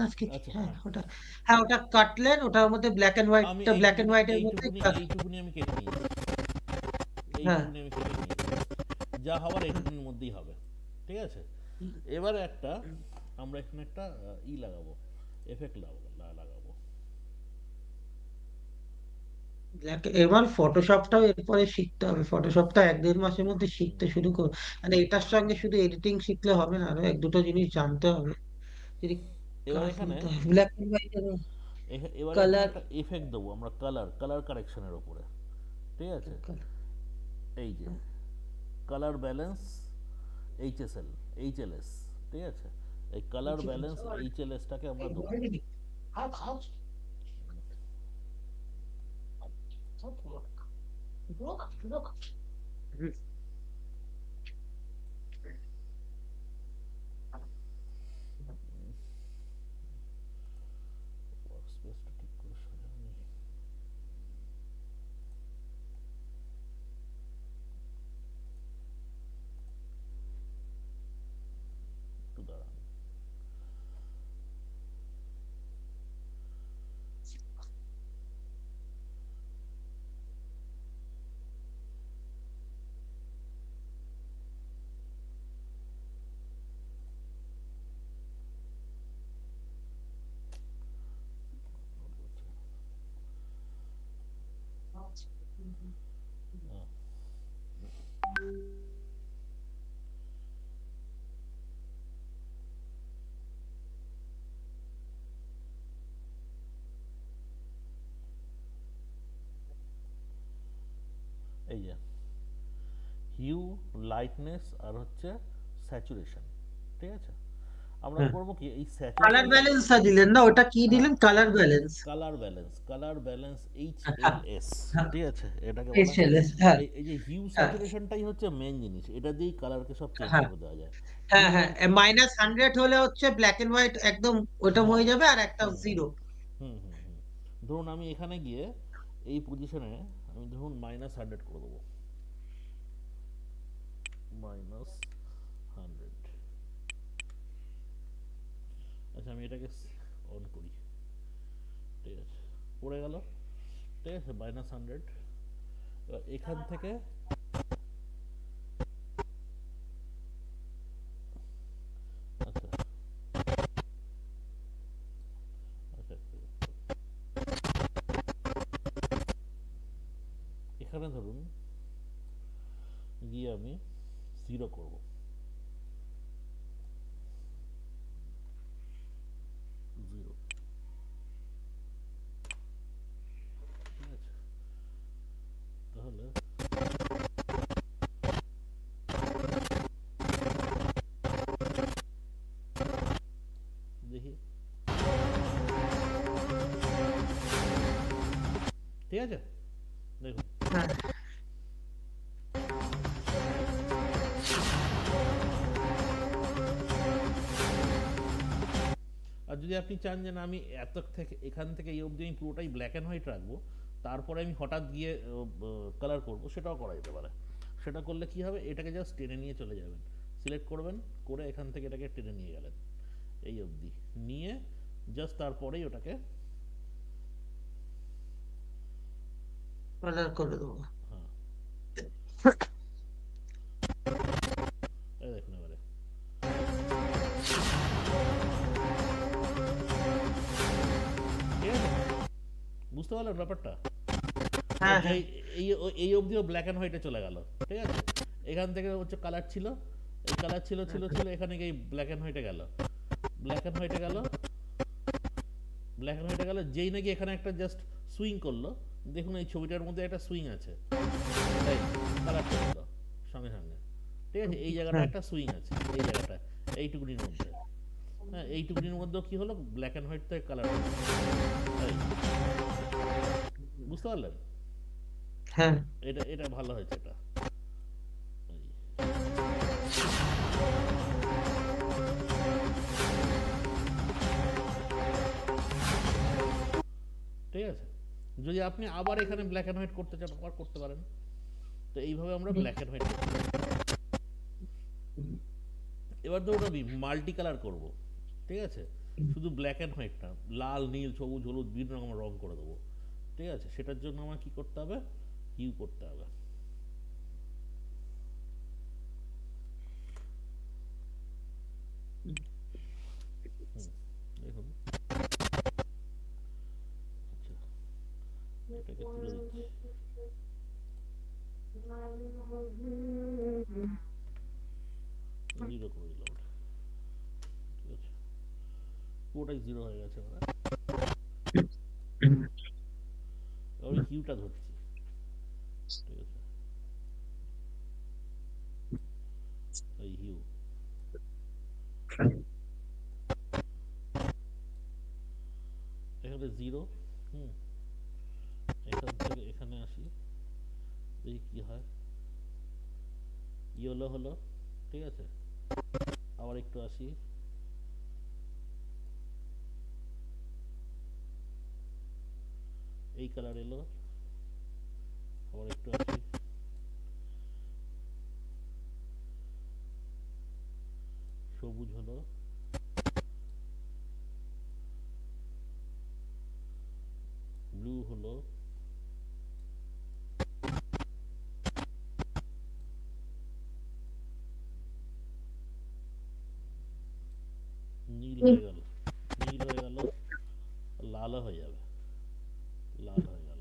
আজকে কি, আচ্ছা হ্যাঁ ওটা, হ্যাঁ ওটা কাটলেন, ওটার মধ্যে আমি ব্ল্যাক এন্ড হোয়াইটের মধ্যে এইটুকুনি আমি কেটে নিয়েছি, হ্যাঁ। এইটুকুনি আমি কেটে নিয়েছি, যা হওয়ার এইটুকুনির মধ্যেই হবে। ঠিক আছে, এবারে একটা আমরা এখানে একটা লাগাবো, এফেক্ট লাগাবো। এবার ফটোশপটাও এরপরে শিখতে হবে, ফটোশপটা 1-1.5 মাসের মধ্যে শিখতে শুরু কর। মানে এটার সঙ্গে শুধু এডিটিং শিখলে হবে না, আরো 1-2টো জিনিস জানতে হবে যদি এবার কাজ এখানে নিতে হয়। ব্ল্যাক এন্ড হোয়াইটের এবারে এখানে কালার। একটা এফেক্ট দেবো আমরা, কালার কারেকশনের ওপরে। ঠিক আছে, এই যে কালার ব্যালেন্স এইচএসএল, এইচএলএস। ঠিক আছে, এই কালার ব্যালেন্স এইচএলএসটাকে আমরা দেবো। ওয়ার্কস্পেসটা ঠিক করে সাজানো নেই, একটু দাঁড়ান। আহ, এই যে হিউ, লাইটনেস আর হচ্ছে স্যাচুরেশন। ঠিক আছে, আমরা করবো কি এই কালার স্যাচুরেশনটা। ব্যালেন্সটা দিলেন না, ওটা কি হ্যাঁ, দিলেন? Colour balance. Colour balance H হ্যাঁ এল এস। হ্যাঁ, ঠিক আছে, এটাকে বলা হয়। HLS, হ্যাঁ এই যে হিউ হ্যাঁ স্যাচুরেশনটাই হচ্ছে মেন জিনিস, এটা দিয়েই কালারকে সব চেঞ্জ হ্যাঁ করে দেওয়া যায়। হ্যাঁ হিউ হ্যাঁ। অ্যান্ড, -100 হলে হচ্ছে ব্ল্যাক এন্ড হোয়াইট একদম ওটা হয়ে হ্যাঁ, যাবে, আর একটা হুম হুম জিরো। হুম হুম হুম। ধরুন আমি এখানে গিয়ে এই পজিশনে আমি ধরুন -100 করে দেবো, -100। আচ্ছা আমি এটাকে অন করি। ঠিক আছে, পড়ে গেল। ঠিক আছে, -100। এবার এখান থেকে, আচ্ছা আচ্ছা, এখানে ধরুন গিয়ে আমি 0 করব, 0। ঠিক আছে, তাহলে দেখি। ঠিক আছে, দেখুন। হ্যাঁ আর যদি আপনি চান যে না আমি এত থেকে এখান থেকে এই অবধি আমি পুরোটাই ব্ল্যাক অ্যান্ড হোয়াইট রাখবো, তারপরে আমি হঠাৎ গিয়ে কালার করব, সেটাও করা যেতে পারে। সেটা করলে কি হবে, এটাকে জাস্ট টেনে নিয়ে চলে যাবেন, সিলেক্ট করবেন, করে এখান থেকে এটাকে টেনে নিয়ে গেলেন এই অবধি, নিয়ে জাস্ট তারপরেই ওটাকে, কালার করে দেবো। হ্যাঁ, এই দেখুন এবারে। ঠিক আছে, বুঝতে পারলেন ব্যাপারটা? হ্যাঁ হ্যাঁ যেই এই এই অবধিও ব্ল্যাক অ্যান্ড হোয়াইটে চলে গেল। ঠিক আছে, এখান থেকে হচ্ছে কালার ছিল, এই কালার ছিল ছিল ছিল, এখানে গিয়ে ব্ল্যাক অ্যান্ড হোয়াইটে গেল, ব্ল্যাক অ্যান্ড হোয়াইটে গেল, ব্ল্যাক অ্যান্ড হোয়াইটে গেল, যেই নাকি এখানে একটা জাস্ট সুইং করলো, দেখুন এই ছবিটার মধ্যে একটা সুইং আছে, তাই কালার চলে গেল সঙ্গে সঙ্গে। ঠিক আছে, এই জায়গাটা হ্যাঁ একটা সুইং আছে, এই জায়গাটা, এইটুকুনির মধ্যে। হ্যাঁ, এইটুকুনির মধ্যেও কি হলো, ব্ল্যাক অ্যান্ড হোয়াইট থেকে কালার হলো। তাই, বুঝতে পারলেন? হ্যাঁ। এটা এটা ভালো হয়েছে এটা। এই, ঠিক আছে, যদি আপনি আবার এখানে ব্ল্যাক অ্যান্ড হোয়াইট করতে চান আবার করতে পারেন। তো এইভাবে আমরা ব্ল্যাক অ্যান্ড হোয়াইট করতে পারি। এবার ধরুন আমি মাল্টি কালার করবো। ঠিক আছে, শুধু ব্ল্যাক অ্যান্ড হোয়াইট না, লাল নীল সবুজ হলুদ বিভিন্ন রকম রং করে দেবো। ঠিক আছে, সেটার জন্য আমার কি করতে হবে, হিউ করতে হবে। হুম, দেখুন, আচ্ছা এটাকে তুলে দিচ্ছি, জিরো করে দিলাম ওটা। ঠিক আছে, পুরোটাই জিরো হয়ে গেছে এবার। এবার ওই হিউটা ধরছি। ঠিক আছে, এই হিউ, এখানে জিরো। হুম, এখান থেকে এখানে আসি, দেখি কি হয়। ইয়েলো হলো, ঠিক আছে, আবার একটু আসি, এই কালার এলো, আবার একটু আসি, সবুজ হলো, ব্লু হলো, নীল হয়ে গেল, নীল হয়ে গেল, লালও হয়ে যাবে, লাল হয়ে গেল।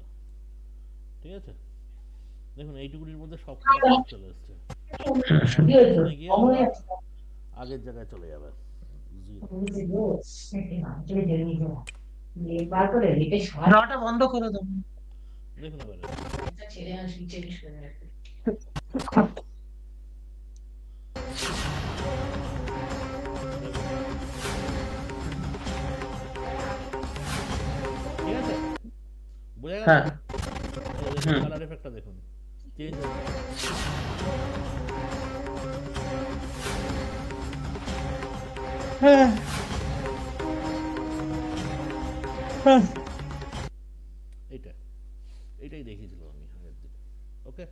ঠিক আছে, দেখুন এইটুকুনির মধ্যে সব কটা কালার চলে এসছে। এখন এখানে গিয়ে আবার আগের জায়গায় চলে যাবে, জিরো। রটা বন্ধ করে দাও। দেখুন এবারে, দেখুন, ঠিক আছে, বোঝা গেল। হ্যাঁ। এই যে দেখুন হুম। কালার এফেক্টটা দেখুন, চেঞ্জ হয়ে গেল। হ্যাঁ। হ্যাঁ। এইটা, এইটাই দেখিয়েছিলাম আমি আগের দিন। ওকে,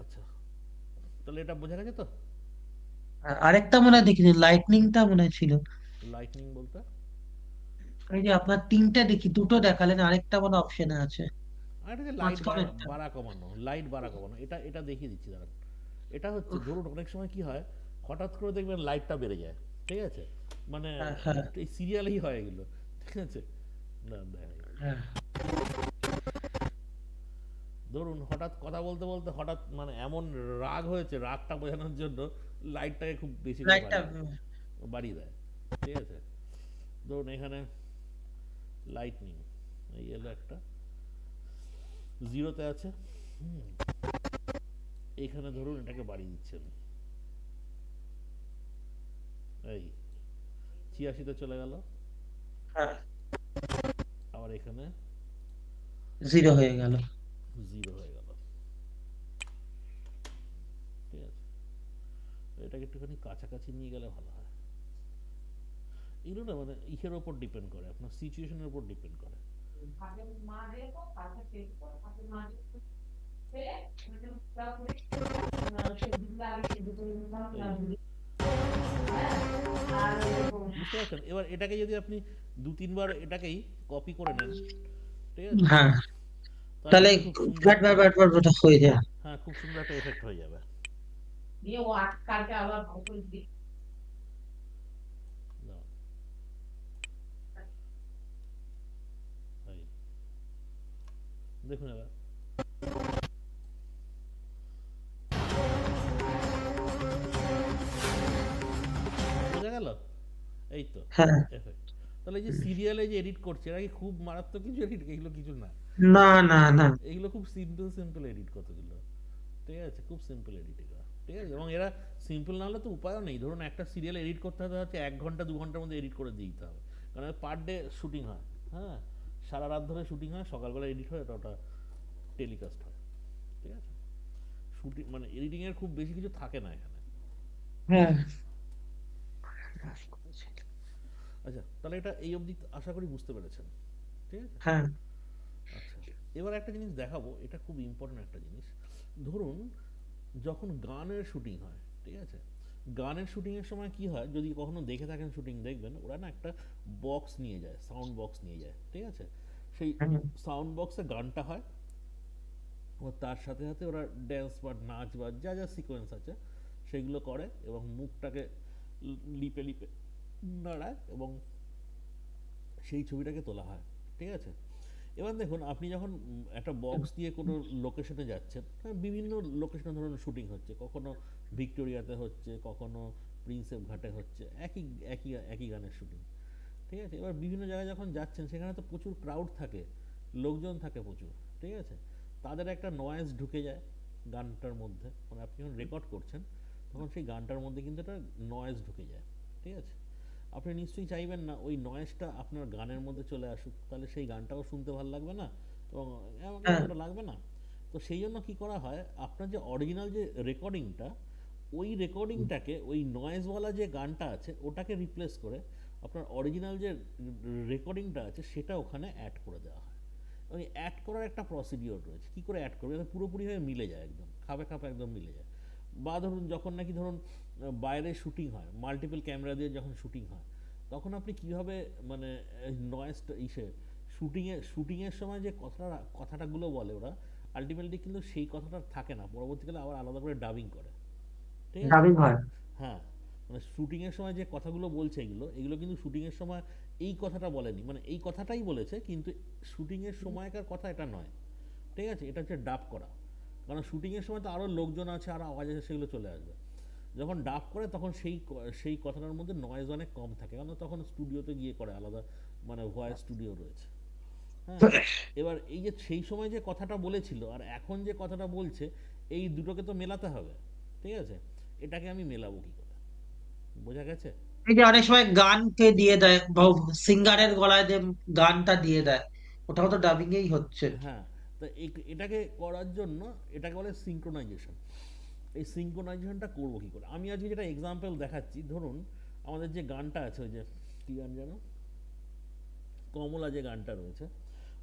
আচ্ছা, তাহলে এটা বোঝা গেছে তো। আরেকটা মনে হয় দেখিনি, লাইটনিংটা মনে হয় ছিল। লাইটনিং বলতে, এই যে আপনার তিনটে দেখি, দুটো দেখালেন, আরেকটা মনে অপশনে আছে আর এটা যে লাইট মাঝখানেরটা। বাড়া কমানো, লাইট বাড়া কমানো, এটা এটা দেখিয়ে দিচ্ছি দাঁড়ান। এটা হচ্ছে উফ, ধরুন অনেক সময় কি হয়, হঠাৎ করে দেখবেন লাইটটা বেড়ে যায়। ঠিক আছে, মানে হ্যাঁ হ্যাঁ এই সিরিয়ালই হয় এগুলো। ঠিক আছে, না দেখাই, হ্যাঁ। ধরুন হঠাৎ কথা বলতে বলতে হঠাৎ মানে এমন রাগ হয়েছে, রাগটা বোঝানোর জন্য লাইটটাকে খুব বেশি করে লাইটটা। বাড়িয়ে দেয়, বাড়িয়ে দেয়। ঠিক আছে, ধরুন এখানে লাইটনিং, এই এলো একটা, জিরোতে আছে। হুম, এইখানে ধরুন এটাকে বাড়িয়ে দিচ্ছি আমি, এই 86-তে চলে গেল, হ্যাঁ, আবার এখানে জিরো হয়ে গেল। জিরো হয়ে গেল। ঠিক আছে, এটাকে একটুখানি কাছাকাছি নিয়ে গেলে ভালো হয়। এগুলো না মানে ইসের ওপর ডিপেন্ড করে, আপনার সিচুয়েশনের উপর ডিপেন্ড করে। এই বুঝতে পারছেন, এবার এটাকে যদি আপনি দু তিনবার এটাকেই কপি করে নেন, ঠিক আছে, হ্যাঁ, তাহলে তাহলে কিন্তু খুব সুন্দর ব্যাটবার একটা, ব্যাটবার ওটা হয়ে যায়। হ্যাঁ খুব সুন্দর একটা এফেক্ট হয়ে যাবে। দাঁড়ান, এই দেখুন এবার, বোঝা গেল, এই তো হ্যাঁ। এফেক্ট। তাহলে এই যে সিরিয়ালে যে এডিট করছে এরা কি খুব মারাত্মক কিছু এডিট, এগুলো কিছু না। না না না। এইগুলো খুব সিম্পল সিম্পল এডিট কতগুলো। ঠিক আছে, খুব সিম্পল এডিট এগুলো। ঠিক আছে, এবং এরা সিম্পল না হলে তো উপায়ও নেই, ধরুন একটা সিরিয়াল এডিট করতে হতে হচ্ছে 1 ঘন্টা 2 ঘন্টার মধ্যে এডিট করে দিতে হবে, কারণ পার ডে শুটিং হয়। হ্যাঁ, সারা রাত ধরে শুটিং হয়, সকালবেলা এডিট হয়, ওটা ওটা টেলিকাস্ট হয়। ঠিক আছে, শুটিং মানে এডিটিংয়ের খুব বেশি কিছু থাকে না এখানে। হ্যাঁ আচ্ছা, তাহলে এটা এই অবধি আশা করি বুঝতে পেরেছেন। ঠিক আছে, হ্যাঁ আচ্ছা, এবার একটা জিনিস দেখাবো, এটা খুব ইম্পর্টেন্ট একটা জিনিস। ধরুন যখন গানের শুটিং হয়, ঠিক আছে, গানের শুটিং এর সময় কি হয়, যদি কখনো দেখে থাকেন শুটিং দেখবেন ওরা না একটা বক্স নিয়ে যায়, সাউন্ড বক্স নিয়ে যায়, ঠিক আছে? সেই হুম। সাউন্ড বক্সে গানটা হয়, ও তার সাথে সাথে ওরা ড্যান্স বা নাচ বা যা যা সিকোয়েন্স আছে সেগুলো করে, এবং মুখটাকে লিপে লিপে নাড়ায়, এবং সেই ছবিটাকে তোলা হয়, ঠিক আছে? এবার দেখুন, আপনি যখন একটা বক্স দিয়ে কোনো লোকেশনে যাচ্ছেন, হ্যাঁ, বিভিন্ন লোকেশনে ধরুন শুটিং হচ্ছে, কখনো ভিক্টোরিয়াতে হচ্ছে, কখনো প্রিন্সেপ ঘাটে হচ্ছে, একই একই একই গানের শুটিং, ঠিক আছে? এবার বিভিন্ন জায়গায় যখন যাচ্ছেন সেখানে তো প্রচুর ক্রাউড থাকে, লোকজন থাকে প্রচুর, ঠিক আছে? তাদের একটা নয়েজ ঢুকে যায় গানটার মধ্যে, মানে আপনি যখন রেকর্ড করছেন তখন সেই গানটার মধ্যে কিন্তু একটা নয়েজ ঢুকে যায়, ঠিক আছে? আপনি নিশ্চয়ই চাইবেন না ওই নয়েজটা আপনার গানের মধ্যে চলে আসুক, তাহলে সেই গানটাও শুনতে ভালো লাগবে না, এবং এমন কেমন হ্যাঁ। একটা লাগবে না। তো সেই জন্য কী করা হয়, আপনার যে অরিজিনাল যে রেকর্ডিংটা, ওই রেকর্ডিংটাকে ওই নয়েজওয়ালা যে গানটা আছে ওটাকে রিপ্লেস করে আপনার অরিজিনাল যে রেকর্ডিংটা আছে সেটা ওখানে অ্যাড করে দেওয়া হয়। ওই অ্যাড করার একটা প্রসিডিওর রয়েছে, কী করে অ্যাড করবে যাতে পুরোপুরিভাবে মিলে যায়, একদম খাপে খাপে একদম মিলে যায়। বা ধরুন যখন নাকি ধরুন বাইরে শুটিং হয়, মাল্টিপল ক্যামেরা দিয়ে যখন শুটিং হয়, তখন আপনি কীভাবে মানে নয়েজটা শুটিংয়ের সময় যে কথাটাগুলো বলে ওরা, আলটিমেটলি কিন্তু সেই কথাটা থাকে না, পরবর্তীকালে আবার আলাদা করে ডাবিং করে, ঠিক আছে? ডাবিং হয়। হ্যাঁ, মানে শুটিংয়ের সময় যে কথাগুলো বলছে এগুলো এগুলো কিন্তু শুটিংয়ের সময় এই কথাটা বলেনি, মানে এই কথাটাই বলেছে, কিন্তু শুটিংয়ের সময়কার কথা এটা নয়, ঠিক আছে? এটা হচ্ছে ডাব করা। কারণ শুটিংয়ের সময় তো আরও লোকজন আছে, আরও আওয়াজ আছে, সেগুলো চলে আসবে। যখন ডাব করে তখন সেই কথাটার মধ্যে নয়েজ অনেক কম থাকে, কারণ তখন স্টুডিওতে গিয়ে করে আলাদা, মানে ভয়েস স্টুডিও রয়েছে। হ্যাঁ, এবার এই যে সেই সময় যে কথাটা বলেছিল আর এখন যে কথাটা বলছে, এই দুটোকে তো মেলাতে হবে, ঠিক আছে? এটাকে আমি মেলাবো কি করে? বোঝা গেছে? এই যে অনেক সময় গানকে দিয়ে দেয় বা সিঙ্গারের গলায় যে গানটা দিয়ে দেয়, ওটাও তো ডাবিং এই হচ্ছে। হ্যাঁ, তো এটাকে করার জন্য এটাকে বলে সিঙ্ক্রোনাইজেশন। এই সিঙ্ক্রোনাইজেশনটা করবো কি করে? আমি আজকে যেটা এক্সাম্পল দেখাচ্ছি, ধরুন আমাদের যে গানটা আছে, ওই যে কী গান যেন, কমলা যে গানটা রয়েছে,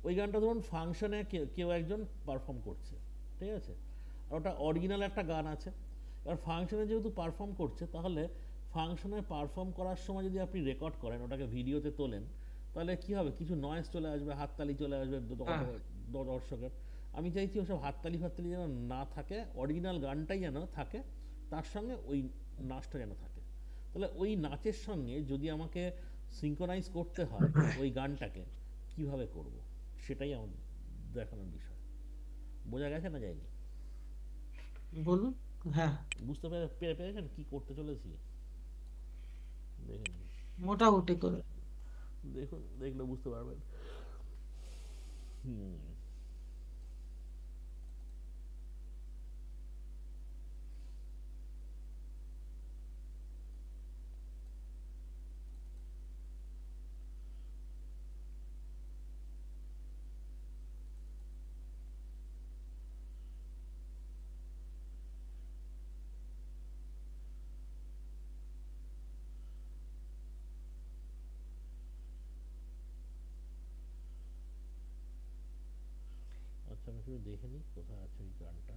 ওই গানটা ধরুন ফাংশনে কেউ একজন পারফর্ম করছে, ঠিক আছে? আর ওটা অরিজিনাল একটা গান আছে। এবার ফাংশনে যেহেতু পারফর্ম করছে, তাহলে ফাংশনে পারফর্ম করার সময় যদি আপনি রেকর্ড করেন, ওটাকে ভিডিওতে তোলেন, তাহলে কী হবে, কিছু নয়েজ চলে আসবে, হাততালি চলে আসবে হ্যাঁ। দর্শকের। আমি চাইছি ওসব হাততালি ফাততালি যেন না থাকে, অরিজিনাল গানটাই যেন থাকে, তার সঙ্গে ওই নাচটা যেন থাকে। তাহলে ওই নাচের সঙ্গে যদি আমাকে সিঙ্ক্রোনাইজ করতে হয় ওই গানটাকে, কিভাবে করব, সেটাই আমার দেখানোর বিষয়। বোঝা গেছে না যায়নি? বলুন। হ্যাঁ। বুঝতে পেরেছেন কি করতে চলেছি? দেখে নিন। মোটামুটি করে। দেখুন, দেখলে বুঝতে পারবেন। হুম। আচ্ছা, আমি একটু দেখে নিই কোথায় আছে এই গানটা।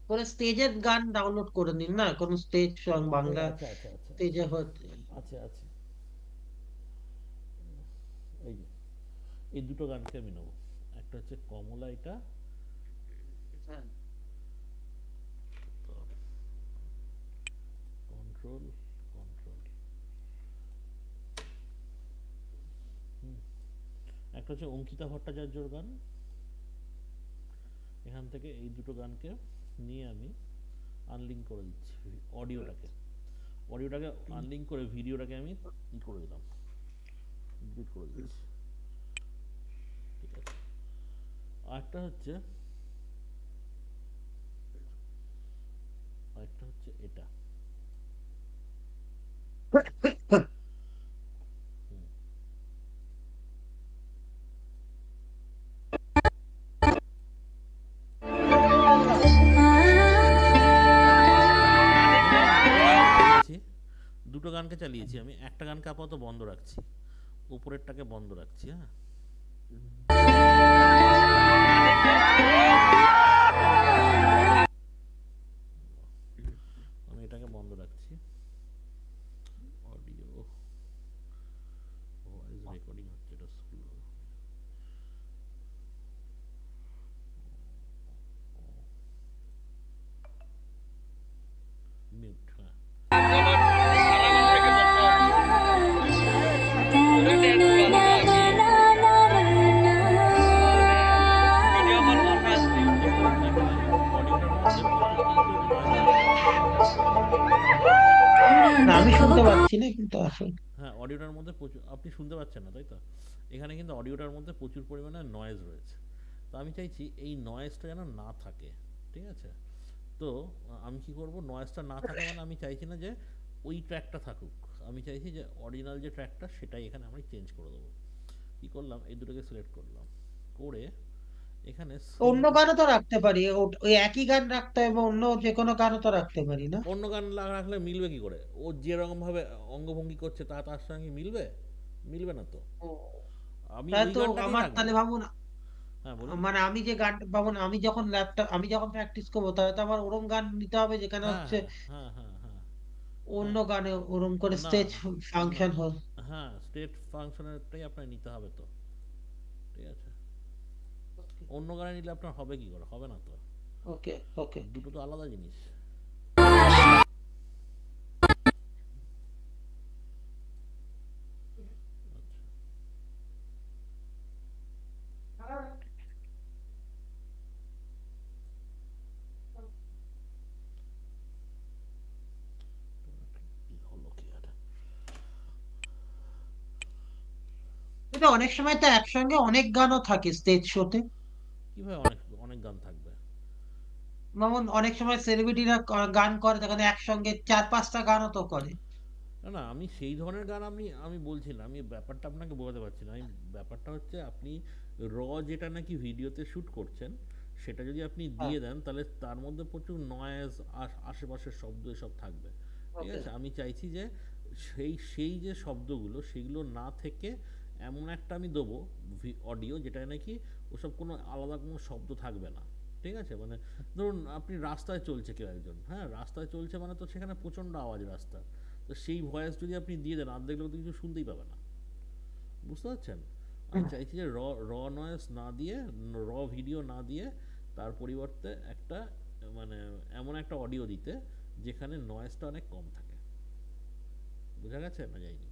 কোন স্টেজের গান ডাউনলোড করে নিন না, কোন স্টেজ সং এই বাংলা আচ্ছা আচ্ছা আচ্ছা স্টেজে হচ্ছে। আচ্ছা আচ্ছা, এই যে এই দুটো গানকে আমি নেবো। একটা হচ্ছে কমলা, এটা হ্যাঁ। Control, control. হুম, একটা হচ্ছে অঙ্কিতা ভট্টাচার্যর গান। এখান থেকে এই দুটো গানকে নিয়ে আমি আনলিঙ্ক করে দিচ্ছি অডিওটাকে। অডিওটাকে আনলিঙ্ক করে ভিডিওটাকে আমি করে দিলাম, ডিলিট করে দিচ্ছি। ঠিক আছে, আরেকটা হচ্ছে এটা। হুম, ধরুন আমি দুটো গানকে চালিয়েছি, আমি একটা গানকে আপাতত বন্ধ রাখছি, উপরেরটাকে বন্ধ রাখছি। হ্যাঁ, আমি এটাকে বন্ধ রাখছি। অডিও ভয়েস রেকর্ডিং হচ্ছে, এটা স্লো। মিউট। হ্যাঁ, বুঝতে পারছেন এখানে অডিওটার মধ্যে প্রচুর কিন্তু নয়েজ আসছে। না, আমি শুনতে পাচ্ছি না কিন্তু আসলে। হ্যাঁ, অডিওটার মধ্যে প্রচুর, আপনি শুনতে পাচ্ছেন না তাই তো? এখানে কিন্তু অডিওটার মধ্যে প্রচুর পরিমাণে নয়েজ রয়েছে। তো আমি চাইছি এই নয়েজটা যেন না থাকে। ঠিক আছে, তো আমি কি করব, নয়েজটা না থাকা মানে আমি চাইছি না যে ওই ট্র্যাকটা থাকুক, আমি চাইছি যে অরিজিনাল যে ট্র্যাকটা সেটাই এখানে আমি চেঞ্জ করে দেবো। কি করলাম, এই দুটোকে সিলেক্ট করলাম, করে এখানে অন্য সিঙ্ক। গানও তো রাখতে পারি, ওই একই গান রাখতে হবে, অন্য যে কোনো গানও তো রাখতে পারি না? অন্য গান রাখলে মিলবে কি করে? ও যেরকম ভাবে অঙ্গভঙ্গি করছে তার সঙ্গে মিলবে? মিলবে না তো। ও, আমি তাহলে ওই তো গানটাকেই আমার, রাখবো। তাহলে ভাবুন, হ্যাঁ বলুন। মানে আমি যে গানটা ভাবুন, আমি যখন প্র্যাকটিস করবো, তাহলে তো আমার ওরম গান নিতে হবে যেখানে হ্যাঁ, হচ্ছে হ্যাঁ, হ্যাঁ, হ্যাঁ, হ্যাঁ, অন্য হ্যাঁ। গানে ওরম করে না, স্টেজ না, ফাংশন হয়। হ্যাঁ, স্টেট ফাংশনেরটাই আপনার নিতে হবে তো। ঠিক আছে, অন্য গানে নিলে আপনার হবে কি করে? হবে না তো। ওকে, ওকে। দুটো তো আলাদা জিনিস। আচ্ছা, কি হলো কি আর? কিন্তু অনেক সময় তো একসঙ্গে অনেক গানও থাকে স্টেজ শোতে। কিভাবে অনেক অনেক গান থাকবে? যেমন অনেক সময় সেলিব্রিটিরা গান করে, তখন একসঙ্গে 4-5টা গানও তো করে। না, না, আমি সেই ধরনের গান আমি আমি বলছি না, আমি ব্যাপারটা আপনাকে বোঝাতে পারছি না। আমি ব্যাপারটা হচ্ছে আপনি যেটা নাকি ভিডিওতে শ্যুট করছেন, সেটা যদি আপনি হ্যাঁ, দিয়ে দেন তাহলে তার মধ্যে প্রচুর নয়েজ, আশেপাশের শব্দ এসব থাকবে। ঠিক ওকে। আছে, আমি চাইছি যে সেই যে শব্দগুলো সেগুলো না থেকে এমন একটা আমি দেবো অডিও যেটা নাকি ওসব কোনো আলাদা কোনো শব্দ থাকবে না। ঠিক আছে, মানে ধরুন আপনি রাস্তায় চলছে, কেউ একজন, হ্যাঁ রাস্তায় চলছে, মানে তো সেখানে প্রচণ্ড আওয়াজ রাস্তার। তো সেই ভয়েস যদি আপনি দিয়ে দেন, অর্ধেক লোক তো কিছু শুনতেই পাবে না। বুঝতে পারছেন? আমি চাইছি যে র নয়েস না দিয়ে, ভিডিও না দিয়ে, তার পরিবর্তে একটা মানে এমন একটা অডিও দিতে যেখানে নয়েজটা অনেক কম থাকে। বোঝা গেছে না যায়নি?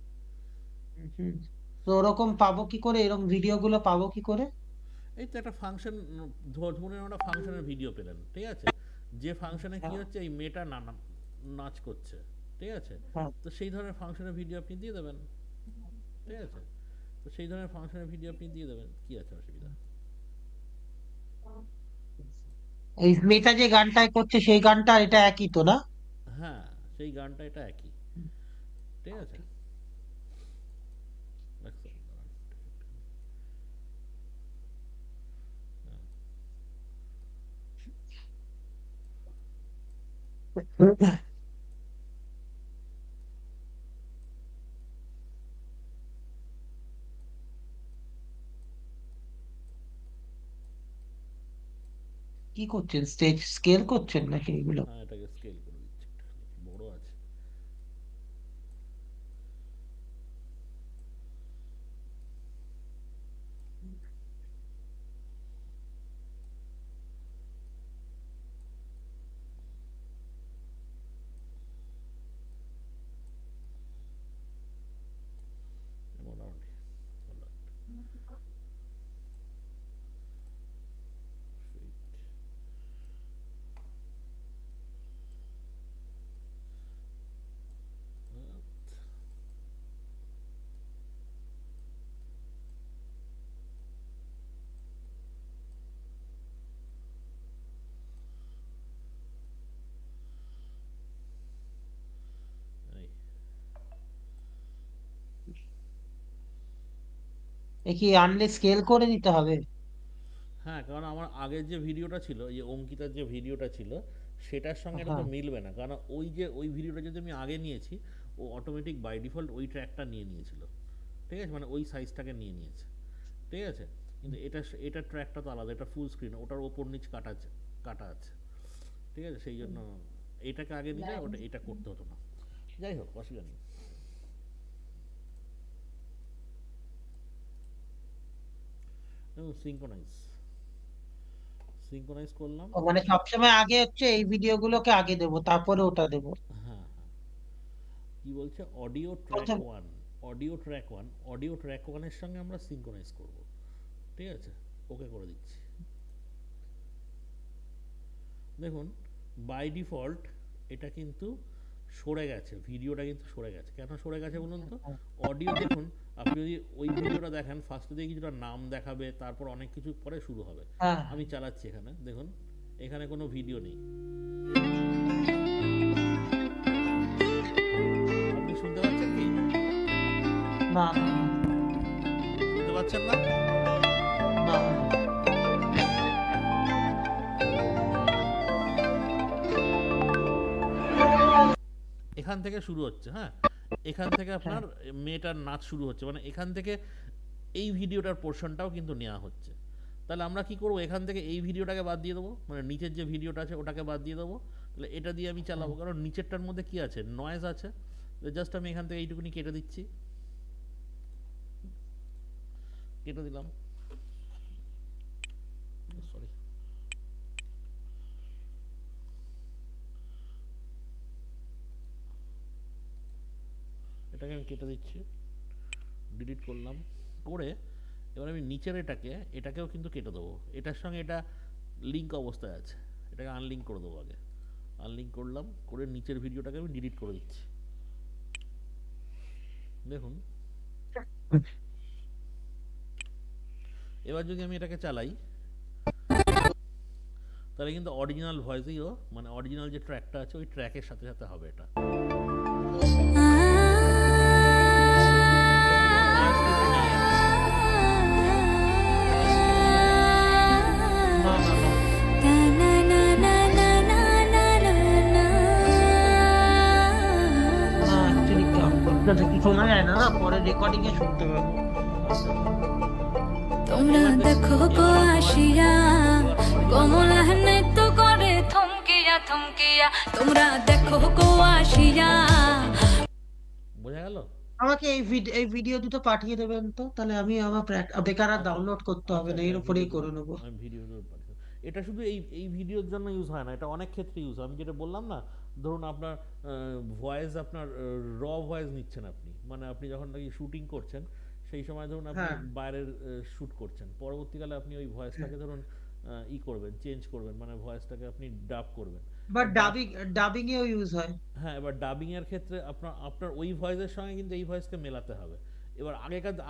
হুম। তো ওরকম পাবো কি করে, এরকম ভিডিও গুলো পাবো কি করে? এই তো একটা ফাংশন, ধরুন একটা ফাংশনের ভিডিও পেলেন, ঠিক আছে, যে ফাংশনে কি হ্যাঁ, হচ্ছে, এই মেয়েটা নাচ করছে। ঠিক আছে, হ্যাঁ। তো সেই ধরনের ফাংশনের ভিডিও আপনি দিয়ে দেবেন। ঠিক আছে, তো সেই ধরনের ফাংশনের ভিডিও আপনি দিয়ে দেবেন, কি আছে অসুবিধা? এই মেয়েটা যে গানটায় করছে সেই গানটা আর এটা একই তো, না? হ্যাঁ, সেই গানটা এটা একই। ঠিক আছে, দেখছো? হ্যাঁ, কি করছেন, স্টেজ স্কেল করছেন নাকি এগুলো? হ্যাঁ, এটাকে স্কেল করে দিচ্ছি একটুখানি, বড় আছে। মোটামুটি ভালো একটা ফিট। এ কি আনলে স্কেল করে দিতে হবে? হ্যাঁ, কারণ আমার আগের যে ভিডিওটা ছিল, এই যে অঙ্কিতার যে ভিডিওটা ছিল, সেটার সঙ্গে এটা তো হ্যাঁ। মিলবে না। কারণ ওই যে ওই ভিডিওটা যদি আমি আগে নিয়েছি, ও অটোমেটিক বাই ডিফল্ট ওই ট্র্যাকটা নিয়ে নিয়েছিল। ঠিক আছে? মানে ওই সাইজটাকে নিয়ে নিয়েছে। ঠিক আছে? কিন্তু এটার ট্র্যাকটা তো আলাদা, এটা ফুল স্ক্রিন, ওটার ওপর নিচ কাটা আছে। ঠিক আছে? সেই জন্য এটাকে আগে নিলে এটা করতে হতো না। যাই হোক, অসুবিধা নেই। সিঙ্ক্রোনাইজ সিঙ্ক্রোনাইজ করলাম। ও মানে সবসময় আগে হচ্ছে এই ভিডিও গুলোকে আগে দেবো, তারপরে ওটা দেবো? হ্যাঁ, হ্যাঁ। কি বলছে? প্রথম। অডিও ট্র্যাক ওয়ানের সঙ্গে আমরা সিঙ্ক্রোনাইজ করব। ঠিক আছে? ওকে করে দিচ্ছি। দেখুন, বাই ডিফল্ট এটা কিন্তু সরে গেছে, ভিডিওটা কিন্তু সরে গেছে। কেন সরে গেছে বলুন তো? অডিও দেখুন, আপনি যদি ওই ভিডিওটা দেখেন, ফার্স্টে দিয়ে কিছুটা নাম দেখাবে, তারপর অনেক কিছু পরে শুরু হবে। হ্যাঁ। আমি চালাচ্ছি এখানে, দেখুন এখানে কোনো ভিডিও নেই। আপনি শুনতে পাচ্ছেন কি? না না শুনতে পাচ্ছেন না? না না। এখান থেকে শুরু হচ্ছে, হ্যাঁ, এখান থেকে হ্যাঁ। আপনার মেয়েটার নাচ শুরু হচ্ছে, মানে এখান থেকে এই ভিডিওটার পোর্শনটাও কিন্তু নেওয়া হচ্ছে। তাহলে আমরা কি করবো, এখান থেকে এই ভিডিওটাকে বাদ দিয়ে দেবো, মানে নিচের যে ভিডিওটা আছে ওটাকে বাদ দিয়ে দেবো। তাহলে এটা দিয়ে আমি হ্যাঁ। চালাবো, কারণ নিচেরটার মধ্যে কি আছে, নয়েজ আছে। জাস্ট আমি এখান থেকে এইটুকুনি কেটে দিচ্ছি, কেটে দিলাম। সরি, এটাকে আমি কেটে দিচ্ছি, ডিলিট করলাম। করে এবার আমি নিচের এটাকেও কিন্তু কেটে দেবো। এটার সঙ্গে এটা লিঙ্ক অবস্থায় আছে, এটাকে আনলিঙ্ক করে দেবো আগে। আনলিঙ্ক করলাম, করে নিচের ভিডিওটাকে আমি ডিলিট করে দিচ্ছি। দেখুন, এবার যদি আমি এটাকে চালাই, তাহলে কিন্তু অরিজিনাল ভয়েসেইও, মানে অরিজিনাল যে ট্র্যাকটা আছে ওই ট্র্যাকের সাথে সাথে হবে এটা। এবং কোনো নয়েজ কিন্তু নেই এখন। না না না। না অ্যাকচুয়ালি শোনা যায় না, না পরে রেকর্ডিং এ শুনতে পাবো। আচ্ছা, আচ্ছা। তোমরা এবার দেখুন, দেখো গো এবার আমি ভয়েস আসিয়া দিচ্ছি, এবার আমার এই যে কমলা ট্র্যাকটা আছে। নৃত্য করে থমকিয়া থমকিয়া তোমরা দেখো গো আসিয়া। বোঝা গেল? আমাকে এই ভিডিও দুটো পাঠিয়ে দেবেন তো, তাহলে আমি আমার বেকার আর আচ্ছা, ডাউনলোড করতে হবে আচ্ছা, না, আচ্ছা, এর আমি উপরেই ভিডিও করে দুটো নেবো। আমি ভিডিও দুটো পাঠিয়ে দেবো। এটা শুধু এই এই ভিডিওর জন্য ইউজ হয় না, এটা অনেক ক্ষেত্রে ইউজ হয়। আমি যেটা বললাম না, ধরুন আপনার ভয়েস, আপনার র ভয়েস নিচ্ছেন আপনি, মানে আপনি যখন নাকি শুটিং করছেন, সেই সময় ধরুন আপনি হ্যাঁ। বাইরের শ্যুট করছেন, পরবর্তীকালে আপনি ওই হ্যাঁ। ভয়েসটাকে ধরুন করবেন, চেঞ্জ করবেন, মানে ভয়েসটাকে আপনি ডাব করবেন। বা ডাব, ডাবিং, ডাবিং এও ইউজ হয়। হ্যাঁ, এবার ডাবিং এর ক্ষেত্রে আপনার আপনার ওই ভয়েসের সঙ্গে কিন্তু এই ভয়েসকে মেলাতে হবে। এবার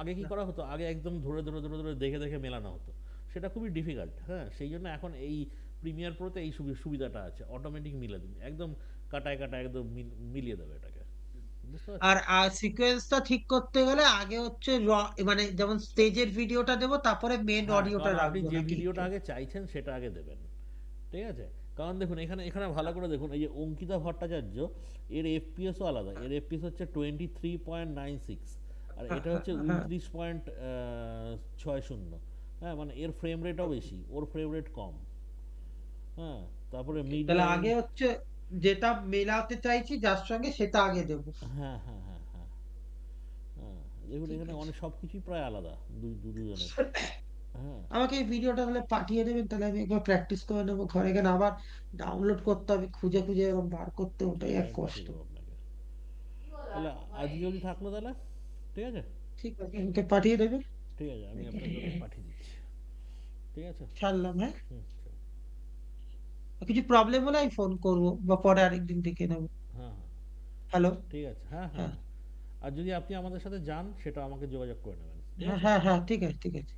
আগে কি করা হতো, আগে একদম ধরে দেখে দেখে মেলানো হতো, সেটা খুবই ডিফিকাল্ট। হ্যাঁ, সেই জন্য এখন এই প্রিমিয়ার প্রোতে এই সুবিধাটা আছে, অটোমেটিক মিলে দিন, একদম কাটায় কাটায় একদম মিলিয়ে দেবে এটাকে। বুঝতে পারছেন? আর সিকোয়েন্সটা ঠিক করতে গেলে আগে হচ্ছে মানে যেমন স্টেজের ভিডিওটা দেবো, তারপরে মেন হ্যাঁ, অডিওটা কারণ আপনি রাখবো যে নাকি? ভিডিওটা আগে চাইছেন সেটা আগে দেবেন। ঠিক আছে? কারণ দেখুন, এখানে এখানে ভালো করে দেখুন, এই যে অঙ্কিতা ভট্টাচার্য, এর এফপিএসও আলাদা। এর এফপিএস হচ্ছে 23.96, আর হ্যাঁ। এটা হচ্ছে হ্যাঁ। 29.60। হ্যাঁ, মানে এর ফ্রেম রেটও বেশি, ওর ফ্রেম রেট কম। হ্যাঁ, তারপরে তাহলে মিডিয়াম। আগে হচ্ছে যেটা মেলাতে চাইছি যার সঙ্গে সেটা আগে দেবো। হ্যাঁ, হ্যাঁ, হ্যাঁ, হ্যাঁ, হ্যাঁ। দেখুন, ঠিক এখানে আছে। অনেক সব কিছুই প্রায় আলাদা, দুজনের। হ্যাঁ, আমাকে এই ভিডিওটা তাহলে পাঠিয়ে দেবেন, তাহলে আমি একবার প্র্যাকটিস করে নেবো ঘরে, গেলে আবার ডাউনলোড করতে হবে, খুঁজে খুঁজে এরকম বার করতে, ওটাই এক আমি পাঠিয়ে কষ্ট। দেবো আপনাকে। তাহলে আজকে যদি থাকলো তাহলে, ঠিক আছে? ঠিক আছে, আমাকে পাঠিয়ে দেবেন। ঠিক আছে, আমি আপনাকে ওটা পাঠিয়ে দিচ্ছি। ঠিক আছে? ছাড়লাম, হ্যাঁ। হুম, চলো। আর কিছু প্রবলেম হলে আমি ফোন করবো, বা পরে আরেকদিন দেখে নেবো। হ্যাঁ, হ্যাঁ, হ্যালো। ঠিক আছে। হ্যাঁ, হ্যাঁ, হ্যাঁ। হ্যাঁ। আর যদি আপনি আমাদের সাথে যান, সেটা আমাকে যোগাযোগ করে নেবেন। ঠিক হ্যাঁ আছে? হ্যাঁ হ্যাঁ, ঠিক আছে ঠিক আছে।